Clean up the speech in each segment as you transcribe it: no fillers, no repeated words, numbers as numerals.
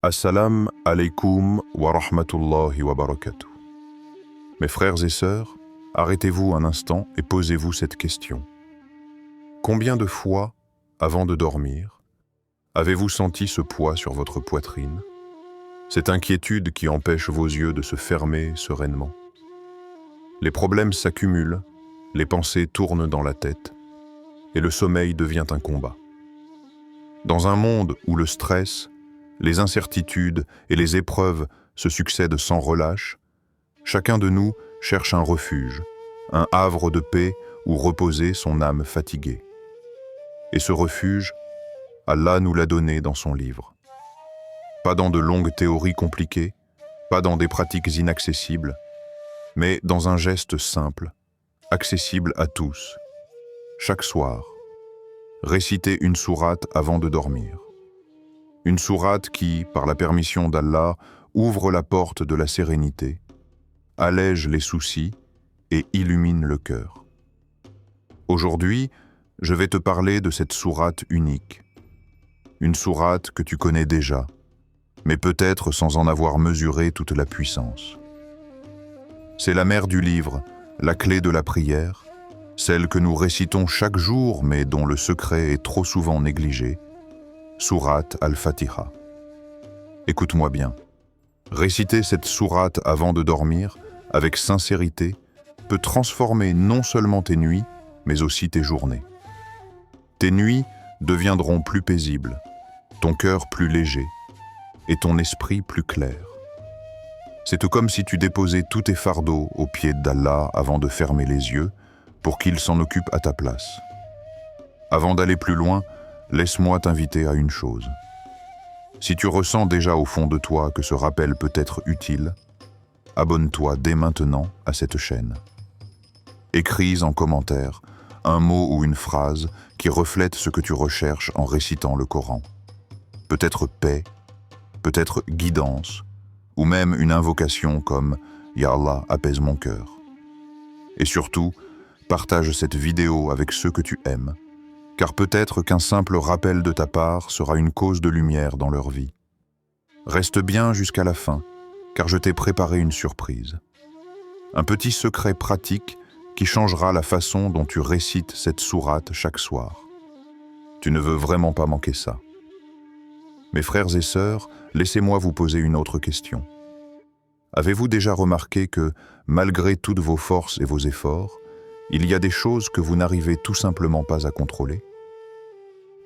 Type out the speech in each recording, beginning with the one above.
Assalam alaikum wa rahmatullahi wa barakatuh. Mes frères et sœurs, arrêtez-vous un instant et posez-vous cette question. Combien de fois, avant de dormir, avez-vous senti ce poids sur votre poitrine, cette inquiétude qui empêche vos yeux de se fermer sereinement? Les problèmes s'accumulent, les pensées tournent dans la tête, et le sommeil devient un combat. Dans un monde où le stress, les incertitudes et les épreuves se succèdent sans relâche, chacun de nous cherche un refuge, un havre de paix où reposer son âme fatiguée. Et ce refuge, Allah nous l'a donné dans son livre. Pas dans de longues théories compliquées, pas dans des pratiques inaccessibles, mais dans un geste simple, accessible à tous. Chaque soir, réciter une sourate avant de dormir. Une sourate qui, par la permission d'Allah, ouvre la porte de la sérénité, allège les soucis et illumine le cœur. Aujourd'hui, je vais te parler de cette sourate unique. Une sourate que tu connais déjà, mais peut-être sans en avoir mesuré toute la puissance. C'est la mère du livre, la clé de la prière, celle que nous récitons chaque jour mais dont le secret est trop souvent négligé, Sourate Al-Fatiha. Écoute-moi bien. Réciter cette sourate avant de dormir, avec sincérité, peut transformer non seulement tes nuits, mais aussi tes journées. Tes nuits deviendront plus paisibles, ton cœur plus léger et ton esprit plus clair. C'est tout comme si tu déposais tous tes fardeaux aux pieds d'Allah avant de fermer les yeux pour qu'il s'en occupe à ta place. Avant d'aller plus loin, laisse-moi t'inviter à une chose. Si tu ressens déjà au fond de toi que ce rappel peut être utile, abonne-toi dès maintenant à cette chaîne. Écris en commentaire un mot ou une phrase qui reflète ce que tu recherches en récitant le Coran. Peut-être paix, peut-être guidance, ou même une invocation comme « Ya Allah, apaise mon cœur ». Et surtout, partage cette vidéo avec ceux que tu aimes, car peut-être qu'un simple rappel de ta part sera une cause de lumière dans leur vie. Reste bien jusqu'à la fin, car je t'ai préparé une surprise. Un petit secret pratique qui changera la façon dont tu récites cette sourate chaque soir. Tu ne veux vraiment pas manquer ça. Mes frères et sœurs, laissez-moi vous poser une autre question. Avez-vous déjà remarqué que, malgré toutes vos forces et vos efforts, il y a des choses que vous n'arrivez tout simplement pas à contrôler?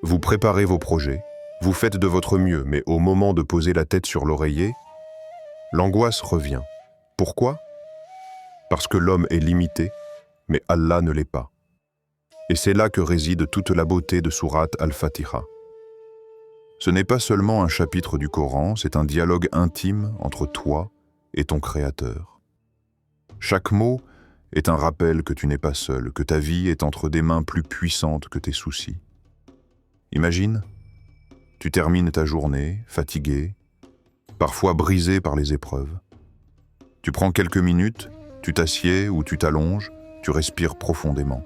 Vous préparez vos projets, vous faites de votre mieux, mais au moment de poser la tête sur l'oreiller, l'angoisse revient. Pourquoi? Parce que l'homme est limité, mais Allah ne l'est pas. Et c'est là que réside toute la beauté de Sourate Al-Fatiha. Ce n'est pas seulement un chapitre du Coran, c'est un dialogue intime entre toi et ton Créateur. Chaque mot est un rappel que tu n'es pas seul, que ta vie est entre des mains plus puissantes que tes soucis. Imagine, tu termines ta journée, fatigué, parfois brisé par les épreuves. Tu prends quelques minutes, tu t'assieds ou tu t'allonges, tu respires profondément.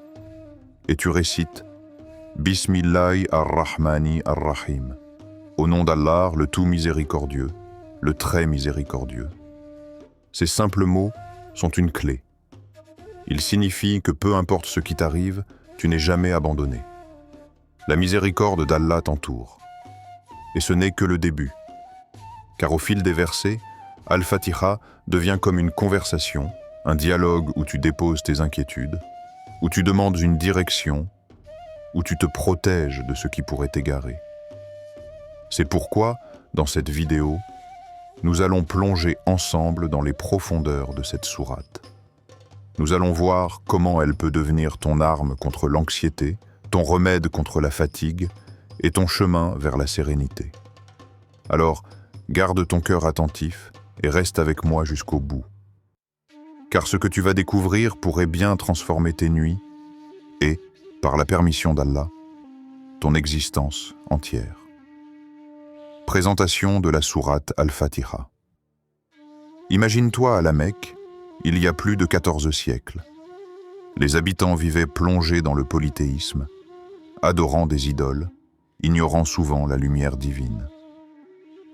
Et tu récites « Bismillahi ar-Rahmani ar-Rahim » au nom d'Allah, le tout miséricordieux, le très miséricordieux. Ces simples mots sont une clé. Ils signifient que peu importe ce qui t'arrive, tu n'es jamais abandonné. La miséricorde d'Allah t'entoure. Et ce n'est que le début. Car au fil des versets, Al-Fatiha devient comme une conversation, un dialogue où tu déposes tes inquiétudes, où tu demandes une direction, où tu te protèges de ce qui pourrait t'égarer. C'est pourquoi, dans cette vidéo, nous allons plonger ensemble dans les profondeurs de cette sourate. Nous allons voir comment elle peut devenir ton arme contre l'anxiété, ton remède contre la fatigue et ton chemin vers la sérénité. Alors, garde ton cœur attentif et reste avec moi jusqu'au bout. Car ce que tu vas découvrir pourrait bien transformer tes nuits et, par la permission d'Allah, ton existence entière. Présentation de la sourate Al-Fatiha. Imagine-toi à la Mecque, il y a plus de 14 siècles. Les habitants vivaient plongés dans le polythéisme, adorant des idoles, ignorant souvent la lumière divine.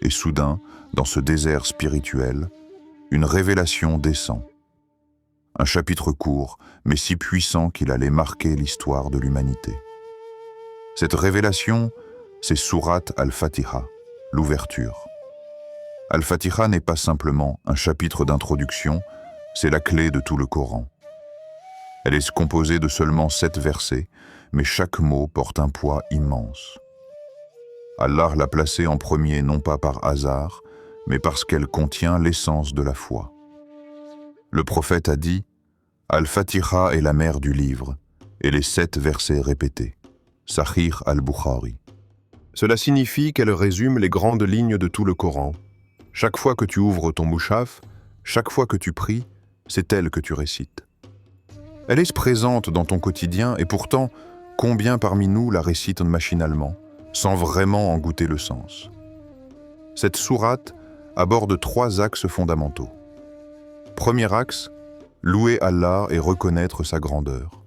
et soudain, dans ce désert spirituel, une révélation descend. Un chapitre court, mais si puissant qu'il allait marquer l'histoire de l'humanité. Cette révélation, c'est Sourate Al-Fatiha, l'ouverture. Al-Fatiha n'est pas simplement un chapitre d'introduction, c'est la clé de tout le Coran. Elle est composée de seulement 7 versets, mais chaque mot porte un poids immense. Allah l'a placée en premier non pas par hasard, mais parce qu'elle contient l'essence de la foi. Le prophète a dit « Al-Fatiha est la mère du livre » et les 7 versets répétés. Sahih al-Bukhari. Cela signifie qu'elle résume les grandes lignes de tout le Coran. Chaque fois que tu ouvres ton mouchaf, chaque fois que tu pries, c'est elle que tu récites. Elle est présente dans ton quotidien et pourtant, combien parmi nous la récitent machinalement, sans vraiment en goûter le sens? Cette sourate aborde 3 axes fondamentaux. Premier axe, louer Allah et reconnaître sa grandeur.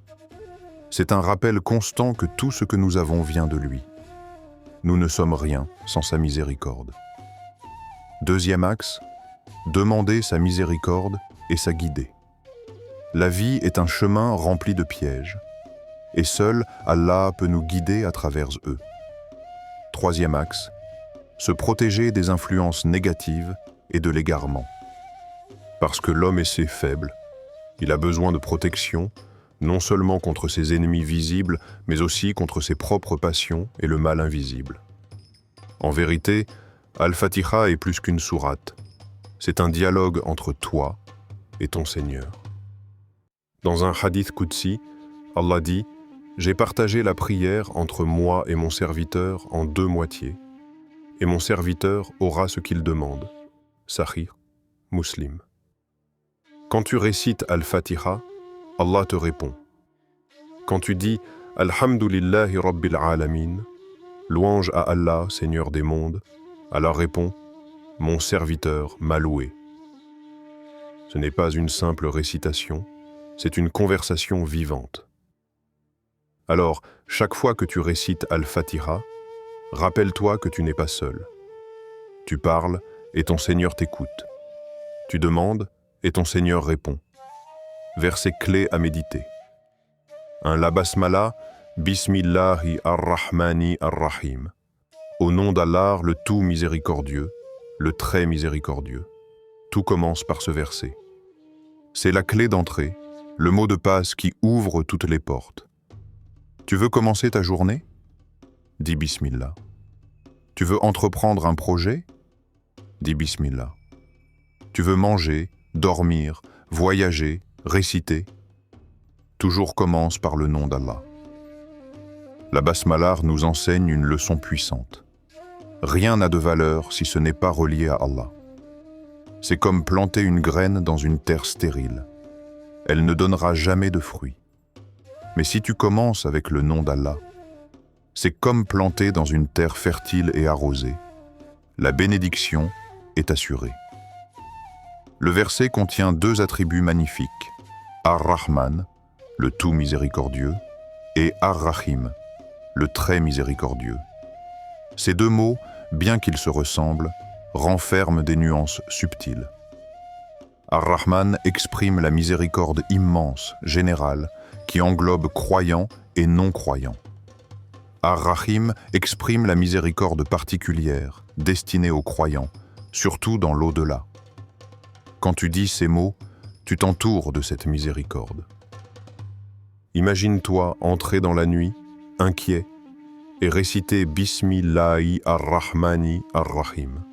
C'est un rappel constant que tout ce que nous avons vient de lui. Nous ne sommes rien sans sa miséricorde. Deuxième axe, demander sa miséricorde et sa guider. La vie est un chemin rempli de pièges, et seul Allah peut nous guider à travers eux. Troisième axe, se protéger des influences négatives et de l'égarement. Parce que l'homme est faible, il a besoin de protection, non seulement contre ses ennemis visibles, mais aussi contre ses propres passions et le mal invisible. En vérité, Al-Fatiha est plus qu'une sourate. C'est un dialogue entre toi et ton Seigneur. Dans un hadith Qudsi, Allah dit « J'ai partagé la prière entre moi et mon serviteur en 2 moitiés, et mon serviteur aura ce qu'il demande. » Sahih, Muslim. Quand tu récites Al-Fatiha, Allah te répond. Quand tu dis « Alhamdulillahi Rabbil Alamin » louange à Allah, Seigneur des mondes, Allah répond « Mon serviteur m'a loué ». Ce n'est pas une simple récitation, c'est une conversation vivante. Alors, chaque fois que tu récites Al-Fatiha, rappelle-toi que tu n'es pas seul. Tu parles et ton Seigneur t'écoute. Tu demandes et ton Seigneur répond. Verset clé à méditer. La basmala, Bismillahi ar-Rahmani ar-Rahim. Au nom d'Allah, le tout miséricordieux, le très miséricordieux. Tout commence par ce verset. C'est la clé d'entrée, le mot de passe qui ouvre toutes les portes. Tu veux commencer ta journée? Dis Bismillah. Tu veux entreprendre un projet? Dis Bismillah. Tu veux manger, dormir, voyager, réciter? Toujours commence par le nom d'Allah. La basmala nous enseigne une leçon puissante. Rien n'a de valeur si ce n'est pas relié à Allah. C'est comme planter une graine dans une terre stérile. Elle ne donnera jamais de fruits. Mais si tu commences avec le nom d'Allah, c'est comme planter dans une terre fertile et arrosée. La bénédiction est assurée. Le verset contient 2 attributs magnifiques. Ar-Rahman, le tout miséricordieux, et Ar-Rahim, le très miséricordieux. Ces 2 mots, bien qu'ils se ressemblent, renferment des nuances subtiles. Ar-Rahman exprime la miséricorde immense, générale, qui englobe croyants et non-croyants. Ar-Rahim exprime la miséricorde particulière, destinée aux croyants, surtout dans l'au-delà. Quand tu dis ces mots, tu t'entoures de cette miséricorde. Imagine-toi entrer dans la nuit, inquiet, et réciter Bismillahi ar-Rahmani ar-Rahim.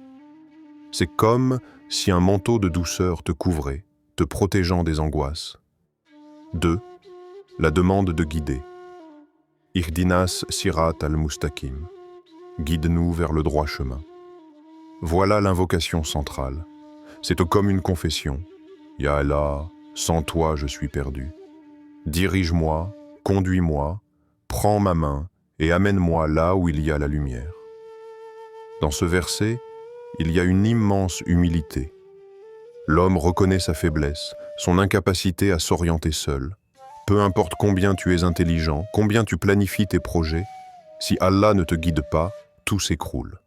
C'est comme si un manteau de douceur te couvrait, te protégeant des angoisses. 2. La demande de guider. Ihdinas sirat al-mustaqim. Guide-nous vers le droit chemin. Voilà l'invocation centrale. C'est comme une confession. Ya Allah, sans toi je suis perdu. Dirige-moi, conduis-moi, prends ma main et amène-moi là où il y a la lumière. Dans ce verset, il y a une immense humilité. L'homme reconnaît sa faiblesse, son incapacité à s'orienter seul. Peu importe combien tu es intelligent, combien tu planifies tes projets, si Allah ne te guide pas, tout s'écroule.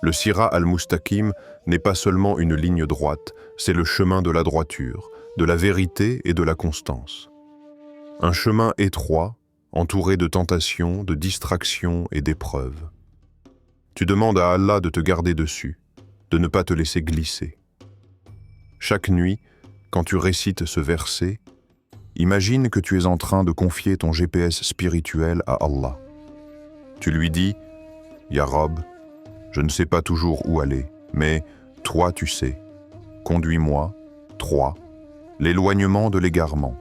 Le Sira al-Mustaqim n'est pas seulement une ligne droite, c'est le chemin de la droiture, de la vérité et de la constance. Un chemin étroit, entouré de tentations, de distractions et d'épreuves. Tu demandes à Allah de te garder dessus, de ne pas te laisser glisser. Chaque nuit, quand tu récites ce verset, imagine que tu es en train de confier ton GPS spirituel à Allah. Tu lui dis « Ya Rab, je ne sais pas toujours où aller, mais toi tu sais. Conduis-moi, 3. L'éloignement de l'égarement.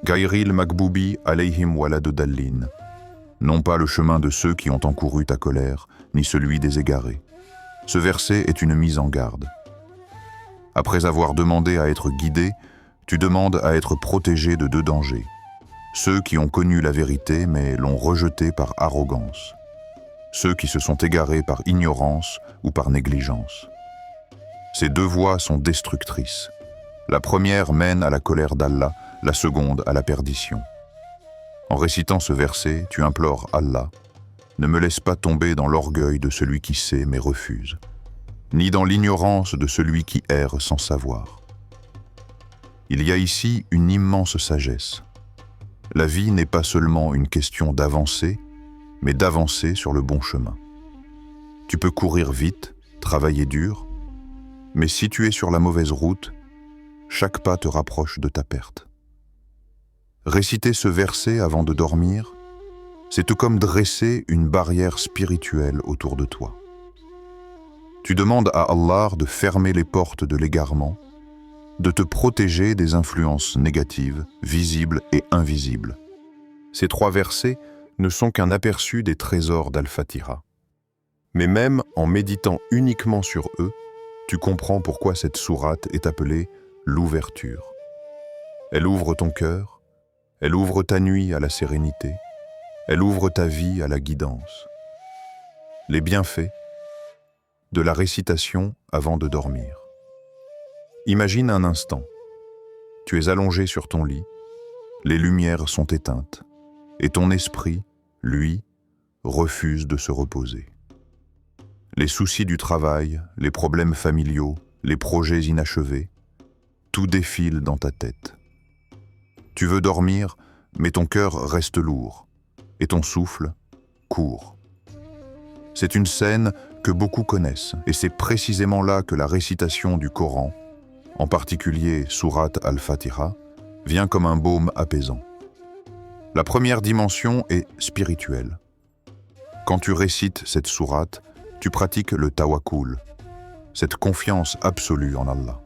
Gayril Maghboubi alayhim waladodallin. Non pas le chemin de ceux qui ont encouru ta colère, ni celui des égarés. Ce verset est une mise en garde. Après avoir demandé à être guidé, tu demandes à être protégé de 2 dangers. Ceux qui ont connu la vérité mais l'ont rejetée par arrogance. Ceux qui se sont égarés par ignorance ou par négligence. Ces 2 voies sont destructrices. La première mène à la colère d'Allah, la seconde à la perdition. En récitant ce verset, tu implores Allah, ne me laisse pas tomber dans l'orgueil de celui qui sait mais refuse, ni dans l'ignorance de celui qui erre sans savoir. Il y a ici une immense sagesse. La vie n'est pas seulement une question d'avancer, mais d'avancer sur le bon chemin. Tu peux courir vite, travailler dur, mais si tu es sur la mauvaise route, chaque pas te rapproche de ta perte. Réciter ce verset avant de dormir, c'est tout comme dresser une barrière spirituelle autour de toi. Tu demandes à Allah de fermer les portes de l'égarement, de te protéger des influences négatives, visibles et invisibles. Ces 3 versets ne sont qu'un aperçu des trésors d'Al-Fatiha. Mais même en méditant uniquement sur eux, tu comprends pourquoi cette sourate est appelée l'ouverture. Elle ouvre ton cœur, elle ouvre ta nuit à la sérénité, elle ouvre ta vie à la guidance. Les bienfaits de la récitation avant de dormir. Imagine un instant, tu es allongé sur ton lit, les lumières sont éteintes, et ton esprit, lui, refuse de se reposer. Les soucis du travail, les problèmes familiaux, les projets inachevés, tout défile dans ta tête. Tu veux dormir, mais ton cœur reste lourd, et ton souffle court. C'est une scène que beaucoup connaissent, et c'est précisément là que la récitation du Coran, en particulier Sourate Al-Fatiha, vient comme un baume apaisant. La première dimension est spirituelle. Quand tu récites cette sourate, tu pratiques le tawakkul, cette confiance absolue en Allah.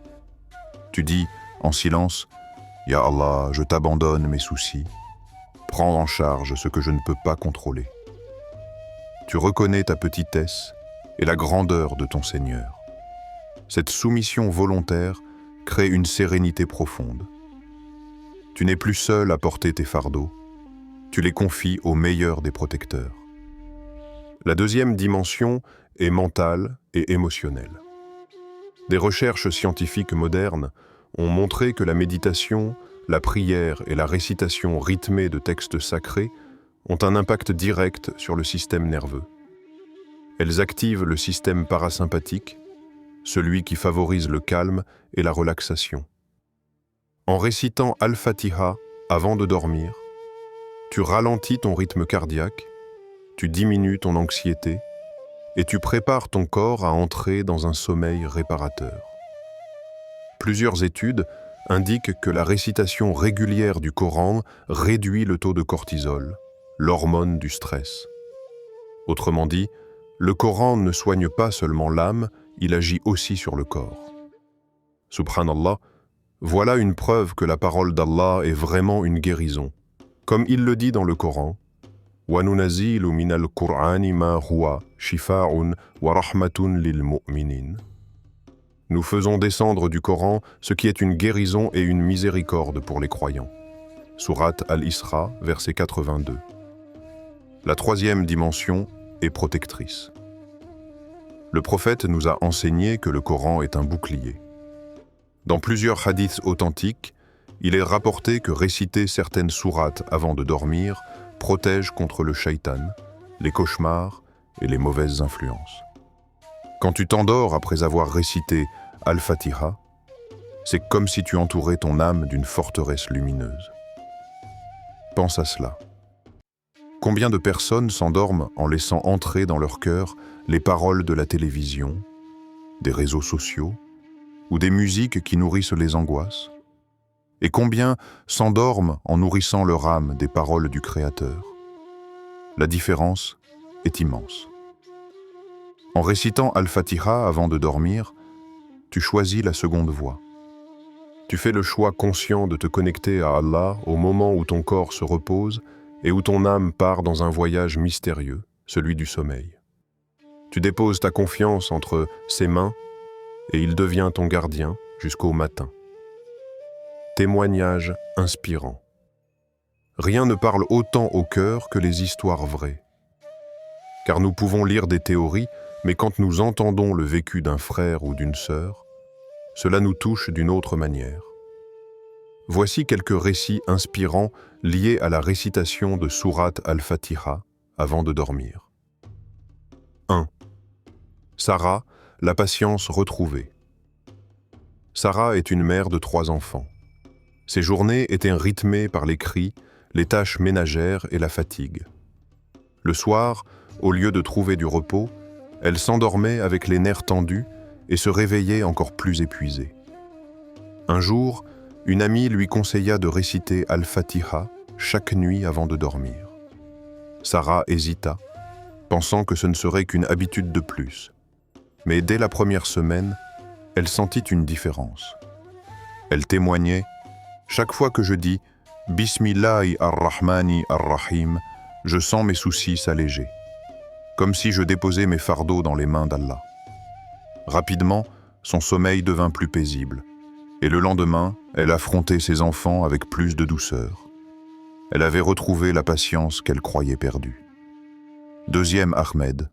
Tu dis en silence « Ya Allah, je t'abandonne mes soucis, prends en charge ce que je ne peux pas contrôler. » Tu reconnais ta petitesse et la grandeur de ton Seigneur. Cette soumission volontaire crée une sérénité profonde. Tu n'es plus seul à porter tes fardeaux, tu les confies au meilleur des protecteurs. La deuxième dimension est mentale et émotionnelle. Des recherches scientifiques modernes ont montré que la méditation, la prière et la récitation rythmée de textes sacrés ont un impact direct sur le système nerveux. Elles activent le système parasympathique, celui qui favorise le calme et la relaxation. En récitant Al-Fatiha avant de dormir, tu ralentis ton rythme cardiaque, tu diminues ton anxiété et tu prépares ton corps à entrer dans un sommeil réparateur. Plusieurs études indiquent que la récitation régulière du Coran réduit le taux de cortisol, l'hormone du stress. Autrement dit, le Coran ne soigne pas seulement l'âme, il agit aussi sur le corps. Subhanallah, voilà une preuve que la parole d'Allah est vraiment une guérison. Comme il le dit dans le Coran, وَنُنَزِّلُ مِنَ الْقُرْآنِ مَا هُوَ شِفَاءٌ وَرَحْمَةٌ لِلْمُؤْمِنِينَ. Nous faisons descendre du Coran ce qui est une guérison et une miséricorde pour les croyants. Sourate Al-Isra, verset 82. La troisième dimension est protectrice. Le prophète nous a enseigné que le Coran est un bouclier. Dans plusieurs hadiths authentiques, il est rapporté que réciter certaines sourates avant de dormir protège contre le shaitan, les cauchemars et les mauvaises influences. Quand tu t'endors après avoir récité Al-Fatiha, c'est comme si tu entourais ton âme d'une forteresse lumineuse. Pense à cela. Combien de personnes s'endorment en laissant entrer dans leur cœur les paroles de la télévision, des réseaux sociaux ou des musiques qui nourrissent les angoisses? Et combien s'endorment en nourrissant leur âme des paroles du Créateur? La différence est immense. En récitant Al-Fatiha avant de dormir, tu choisis la seconde voie. Tu fais le choix conscient de te connecter à Allah au moment où ton corps se repose et où ton âme part dans un voyage mystérieux, celui du sommeil. Tu déposes ta confiance entre ses mains et il devient ton gardien jusqu'au matin. Témoignage inspirant. Rien ne parle autant au cœur que les histoires vraies. Car nous pouvons lire des théories, mais quand nous entendons le vécu d'un frère ou d'une sœur, cela nous touche d'une autre manière. Voici quelques récits inspirants liés à la récitation de Sourate Al-Fatiha avant de dormir. 1. Sarah, la patience retrouvée. Sarah est une mère de 3 enfants. Ses journées étaient rythmées par les cris, les tâches ménagères et la fatigue. Le soir, au lieu de trouver du repos, elle s'endormait avec les nerfs tendus et se réveillait encore plus épuisée. Un jour, une amie lui conseilla de réciter Al-Fatiha chaque nuit avant de dormir. Sarah hésita, pensant que ce ne serait qu'une habitude de plus. Mais dès la première semaine, elle sentit une différence. Elle témoignait « Chaque fois que je dis « Bismillahi ar-Rahmani ar-Rahim », je sens mes soucis s'alléger, comme si je déposais mes fardeaux dans les mains d'Allah. Rapidement, son sommeil devint plus paisible, et le lendemain, elle affrontait ses enfants avec plus de douceur. Elle avait retrouvé la patience qu'elle croyait perdue. Deuxième Ahmed,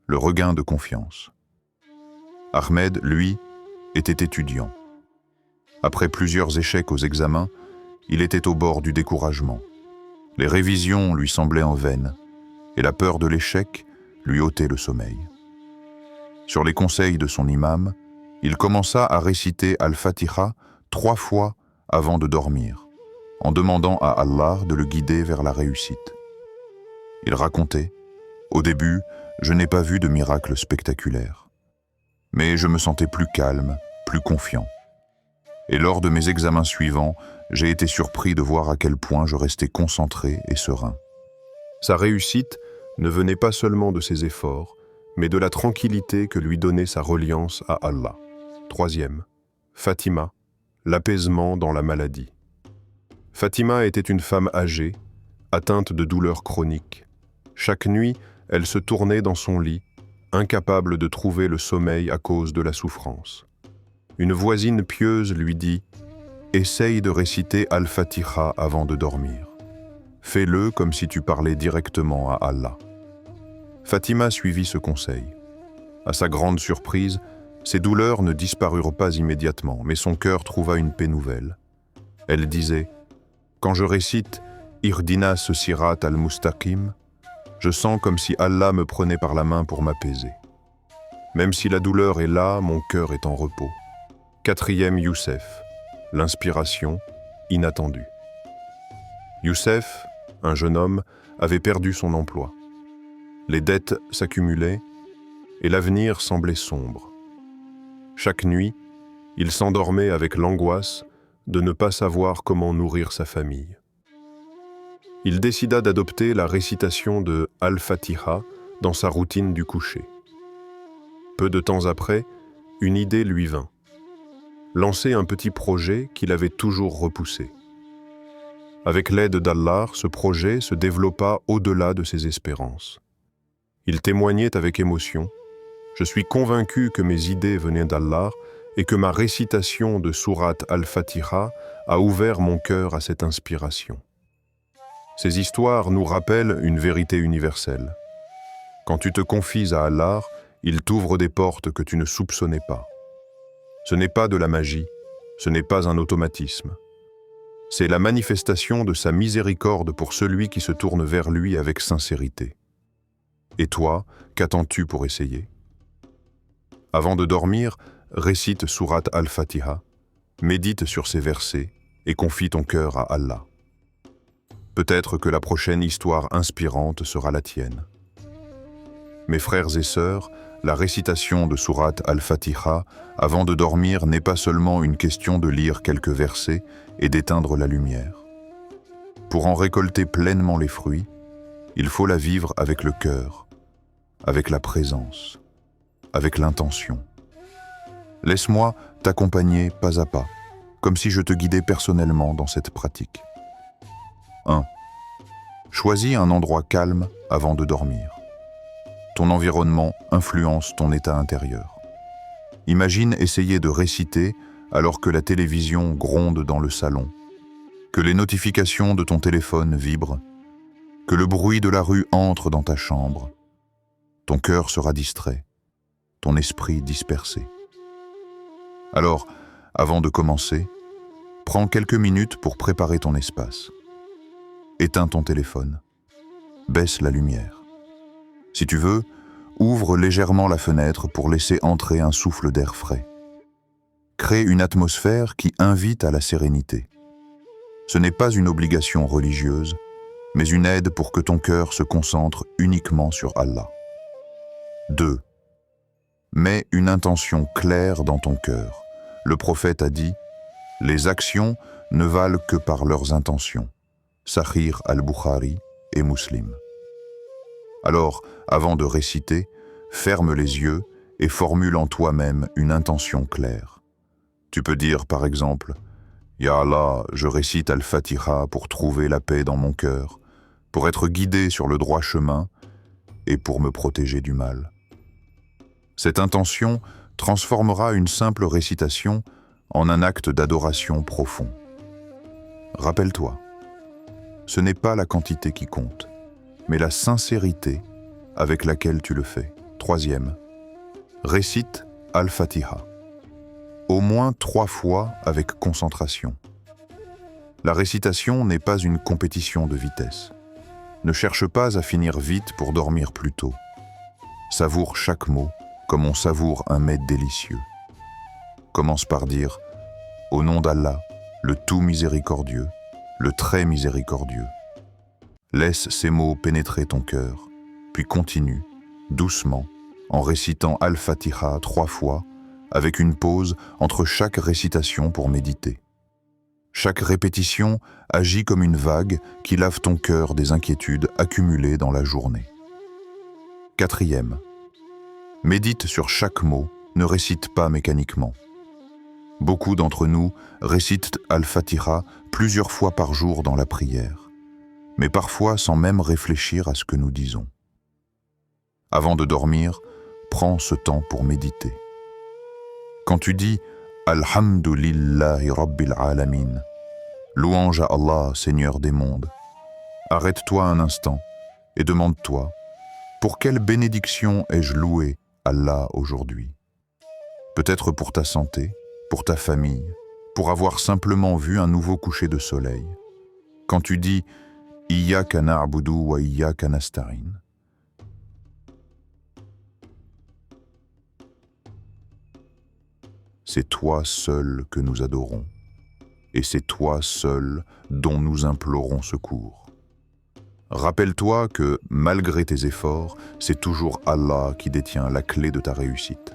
le regain de confiance. Ahmed, lui, était étudiant. Après plusieurs échecs aux examens, il était au bord du découragement. Les révisions lui semblaient en vaine, et la peur de l'échec lui ôtait le sommeil. Sur les conseils de son imam, il commença à réciter Al-Fatiha 3 fois avant de dormir, en demandant à Allah de le guider vers la réussite. Il racontait « Au début, je n'ai pas vu de miracle spectaculaire, mais je me sentais plus calme, plus confiant. Et lors de mes examens suivants, j'ai été surpris de voir à quel point je restais concentré et serein. » Sa réussite ne venait pas seulement de ses efforts, mais de la tranquillité que lui donnait sa reliance à Allah. Troisième, Fatima, l'apaisement dans la maladie. Fatima était une femme âgée, atteinte de douleurs chroniques. Chaque nuit, elle se tournait dans son lit, incapable de trouver le sommeil à cause de la souffrance. Une voisine pieuse lui dit « Essaye de réciter Al-Fatiha avant de dormir. Fais-le comme si tu parlais directement à Allah. » Fatima suivit ce conseil. À sa grande surprise, ses douleurs ne disparurent pas immédiatement, mais son cœur trouva une paix nouvelle. Elle disait « Quand je récite « Ihdina sirat al-Mustaqim », je sens comme si Allah me prenait par la main pour m'apaiser. Même si la douleur est là, mon cœur est en repos. » Quatrième Youssef, l'inspiration inattendue. Youssef, un jeune homme, avait perdu son emploi. Les dettes s'accumulaient et l'avenir semblait sombre. Chaque nuit, il s'endormait avec l'angoisse de ne pas savoir comment nourrir sa famille. Il décida d'adopter la récitation de Al-Fatiha dans sa routine du coucher. Peu de temps après, une idée lui vint. Lancer un petit projet qu'il avait toujours repoussé. Avec l'aide d'Allah, ce projet se développa au-delà de ses espérances. Il témoignait avec émotion « Je suis convaincu que mes idées venaient d'Allah et que ma récitation de Sourate Al-Fatiha a ouvert mon cœur à cette inspiration. » Ces histoires nous rappellent une vérité universelle. Quand tu te confies à Allah, il t'ouvre des portes que tu ne soupçonnais pas. Ce n'est pas de la magie, ce n'est pas un automatisme. C'est la manifestation de sa miséricorde pour celui qui se tourne vers lui avec sincérité. Et toi, qu'attends-tu pour essayer ? Avant de dormir, récite sourate Al-Fatiha, médite sur ces versets et confie ton cœur à Allah. Peut-être que la prochaine histoire inspirante sera la tienne. Mes frères et sœurs, la récitation de sourate Al-Fatiha avant de dormir n'est pas seulement une question de lire quelques versets et d'éteindre la lumière. Pour en récolter pleinement les fruits, il faut la vivre avec le cœur, avec la présence, avec l'intention. Laisse-moi t'accompagner pas à pas, comme si je te guidais personnellement dans cette pratique. 1. Choisis un endroit calme avant de dormir. Ton environnement influence ton état intérieur. Imagine essayer de réciter alors que la télévision gronde dans le salon, que les notifications de ton téléphone vibrent, que le bruit de la rue entre dans ta chambre. Ton cœur sera distrait, ton esprit dispersé. Alors, avant de commencer, prends quelques minutes pour préparer ton espace. Éteins ton téléphone, baisse la lumière. Si tu veux, ouvre légèrement la fenêtre pour laisser entrer un souffle d'air frais. Crée une atmosphère qui invite à la sérénité. Ce n'est pas une obligation religieuse, mais une aide pour que ton cœur se concentre uniquement sur Allah. 2. Mets une intention claire dans ton cœur. Le prophète a dit « Les actions ne valent que par leurs intentions ». Sahih al-Bukhari et Muslim. Alors, avant de réciter, ferme les yeux et formule en toi-même une intention claire. Tu peux dire par exemple « Ya Allah, je récite Al-Fatiha pour trouver la paix dans mon cœur, pour être guidé sur le droit chemin et pour me protéger du mal. » Cette intention transformera une simple récitation en un acte d'adoration profond. Rappelle-toi, ce n'est pas la quantité qui compte, mais la sincérité avec laquelle tu le fais. 3. Récite Al-Fatiha. Au moins 3 fois avec concentration. La récitation n'est pas une compétition de vitesse. Ne cherche pas à finir vite pour dormir plus tôt. Savoure chaque mot comme on savoure un mets délicieux. Commence par dire « Au nom d'Allah, le tout miséricordieux, le très miséricordieux ». Laisse ces mots pénétrer ton cœur, puis continue, doucement, en récitant Al-Fatiha 3 fois, avec une pause entre chaque récitation pour méditer. Chaque répétition agit comme une vague qui lave ton cœur des inquiétudes accumulées dans la journée. 4. Médite sur chaque mot, ne récite pas mécaniquement. Beaucoup d'entre nous récitent Al-Fatiha plusieurs fois par jour dans la prière, mais parfois sans même réfléchir à ce que nous disons. Avant de dormir, prends ce temps pour méditer. Quand tu dis « Alhamdulillahi Rabbil Alamin », louange à Allah, Seigneur des mondes, arrête-toi un instant et demande-toi « Pour quelle bénédiction ai-je loué Allah aujourd'hui ?» Peut-être pour ta santé, pour ta famille, pour avoir simplement vu un nouveau coucher de soleil. Quand tu dis « Iyyaka na'budu wa iyyaka nasta'in », c'est toi seul que nous adorons, et c'est toi seul dont nous implorons secours. Rappelle-toi que, malgré tes efforts, c'est toujours Allah qui détient la clé de ta réussite.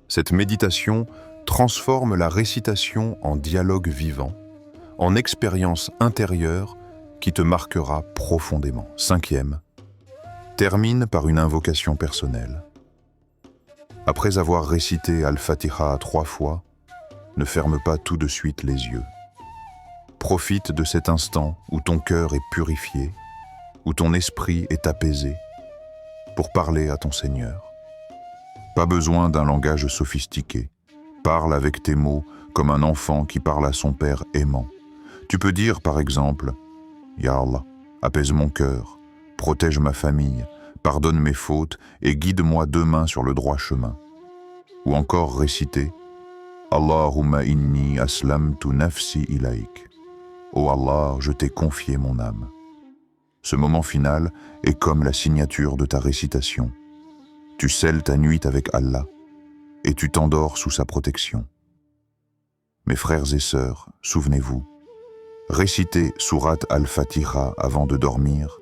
Cette méditation transforme la récitation en dialogue vivant, en expérience intérieure qui te marquera profondément. 5. Termine par une invocation personnelle. Après avoir récité Al-Fatiha 3 fois, ne ferme pas tout de suite les yeux. Profite de cet instant où ton cœur est purifié, où ton esprit est apaisé, pour parler à ton Seigneur. Pas besoin d'un langage sophistiqué. Parle avec tes mots comme un enfant qui parle à son père aimant. Tu peux dire par exemple « Ya Allah, apaise mon cœur, protège ma famille, pardonne mes fautes et guide-moi demain sur le droit chemin. » Ou encore réciter « Allahumma inni aslamtu nafsi ilaik » Oh Allah, je t'ai confié mon âme. Ce moment final est comme la signature de ta récitation. Tu scelles ta nuit avec Allah et tu t'endors sous sa protection. Mes frères et sœurs, souvenez-vous, réciter Sourate Al-Fatiha avant de dormir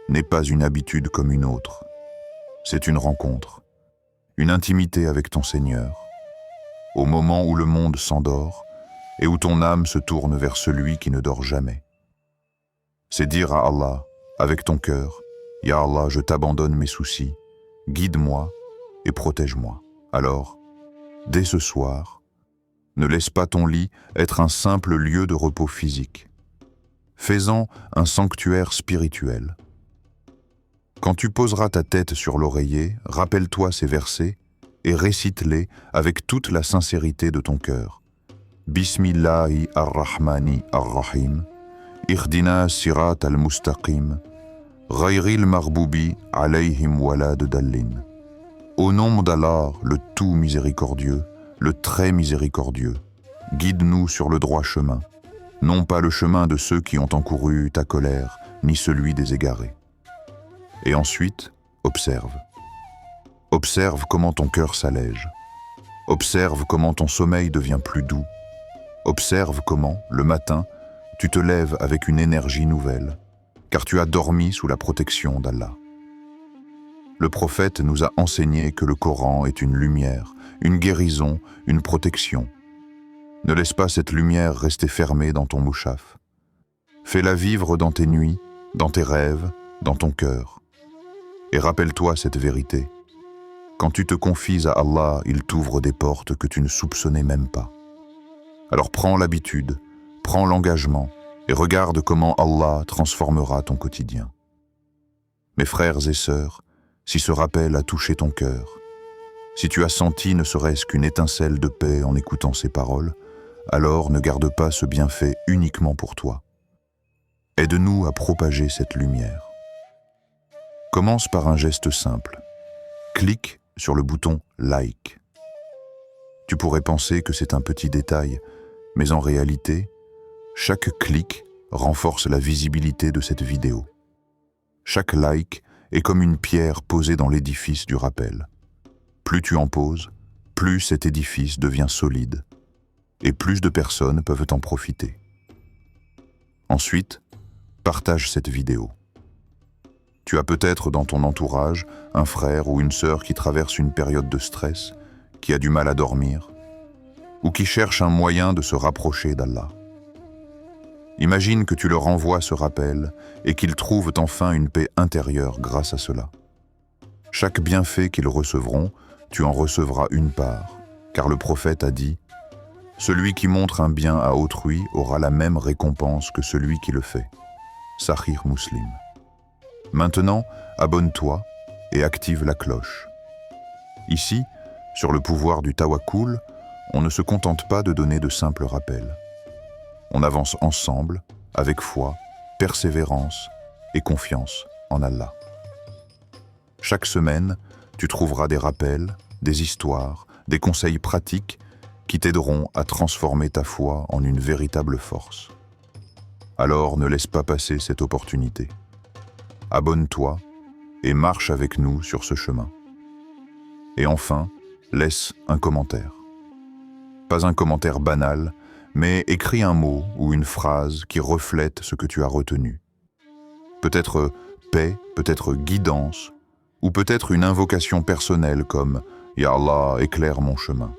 n'est pas une habitude comme une autre. C'est une rencontre, une intimité avec ton Seigneur, au moment où le monde s'endort et où ton âme se tourne vers celui qui ne dort jamais. C'est dire à Allah, avec ton cœur, « Ya Allah, je t'abandonne mes soucis, guide-moi et protège-moi. » Alors, dès ce soir, ne laisse pas ton lit être un simple lieu de repos physique. Fais-en un sanctuaire spirituel. Quand tu poseras ta tête sur l'oreiller, rappelle-toi ces versets et récite-les avec toute la sincérité de ton cœur. Bismillahi ar-Rahmani ar-Rahim, Ihdina sirat al-Mustaqim, Ghayril marboubi alayhim walad dallin. Au nom d'Allah, le tout miséricordieux, le très miséricordieux, guide-nous sur le droit chemin, non pas le chemin de ceux qui ont encouru ta colère, ni celui des égarés. Et ensuite, observe. Observe comment ton cœur s'allège. Observe comment ton sommeil devient plus doux. Observe comment, le matin, tu te lèves avec une énergie nouvelle, car tu as dormi sous la protection d'Allah. Le prophète nous a enseigné que le Coran est une lumière, une guérison, une protection. Ne laisse pas cette lumière rester fermée dans ton mouchaf. Fais-la vivre dans tes nuits, dans tes rêves, dans ton cœur. Et rappelle-toi cette vérité. Quand tu te confies à Allah, il t'ouvre des portes que tu ne soupçonnais même pas. Alors prends l'habitude, prends l'engagement et regarde comment Allah transformera ton quotidien. Mes frères et sœurs, si ce rappel a touché ton cœur, si tu as senti ne serait-ce qu'une étincelle de paix en écoutant ces paroles, alors ne garde pas ce bienfait uniquement pour toi. Aide-nous à propager cette lumière. Commence par un geste simple. Clique sur le bouton « Like ». Tu pourrais penser que c'est un petit détail, mais en réalité, chaque clic renforce la visibilité de cette vidéo. Chaque like est comme une pierre posée dans l'édifice du rappel. Plus tu en poses, plus cet édifice devient solide, et plus de personnes peuvent en profiter. Ensuite, partage cette vidéo. Tu as peut-être dans ton entourage un frère ou une sœur qui traverse une période de stress, qui a du mal à dormir, ou qui cherche un moyen de se rapprocher d'Allah. Imagine que tu leur envoies ce rappel et qu'ils trouvent enfin une paix intérieure grâce à cela. Chaque bienfait qu'ils recevront, tu en recevras une part, car le prophète a dit « Celui qui montre un bien à autrui aura la même récompense que celui qui le fait. » Sahih Muslim. Maintenant, abonne-toi et active la cloche. Ici, sur le pouvoir du tawakkul, on ne se contente pas de donner de simples rappels. On avance ensemble, avec foi, persévérance et confiance en Allah. Chaque semaine, tu trouveras des rappels, des histoires, des conseils pratiques qui t'aideront à transformer ta foi en une véritable force. Alors ne laisse pas passer cette opportunité. Abonne-toi et marche avec nous sur ce chemin. Et enfin, laisse un commentaire. Pas un commentaire banal, mais écris un mot ou une phrase qui reflète ce que tu as retenu. Peut-être paix, peut-être guidance, ou peut-être une invocation personnelle comme « Ya Allah, éclaire mon chemin ».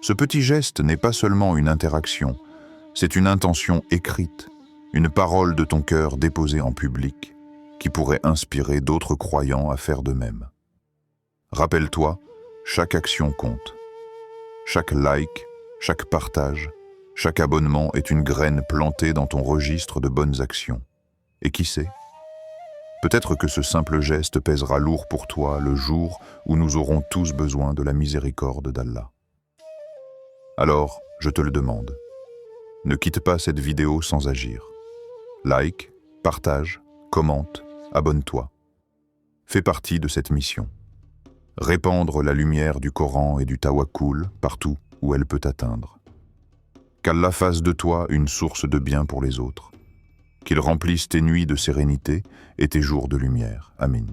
Ce petit geste n'est pas seulement une interaction, c'est une intention écrite, une parole de ton cœur déposée en public, qui pourrait inspirer d'autres croyants à faire de même. Rappelle-toi, chaque action compte. Chaque like, chaque partage, chaque abonnement est une graine plantée dans ton registre de bonnes actions. Et qui sait? Peut-être que ce simple geste pèsera lourd pour toi le jour où nous aurons tous besoin de la miséricorde d'Allah. Alors, je te le demande, ne quitte pas cette vidéo sans agir. Like, partage, commente, abonne-toi. Fais partie de cette mission. Répandre la lumière du Coran et du tawakkul partout où elle peut atteindre. Qu'Allah fasse de toi une source de bien pour les autres. Qu'il remplisse tes nuits de sérénité et tes jours de lumière. Amin.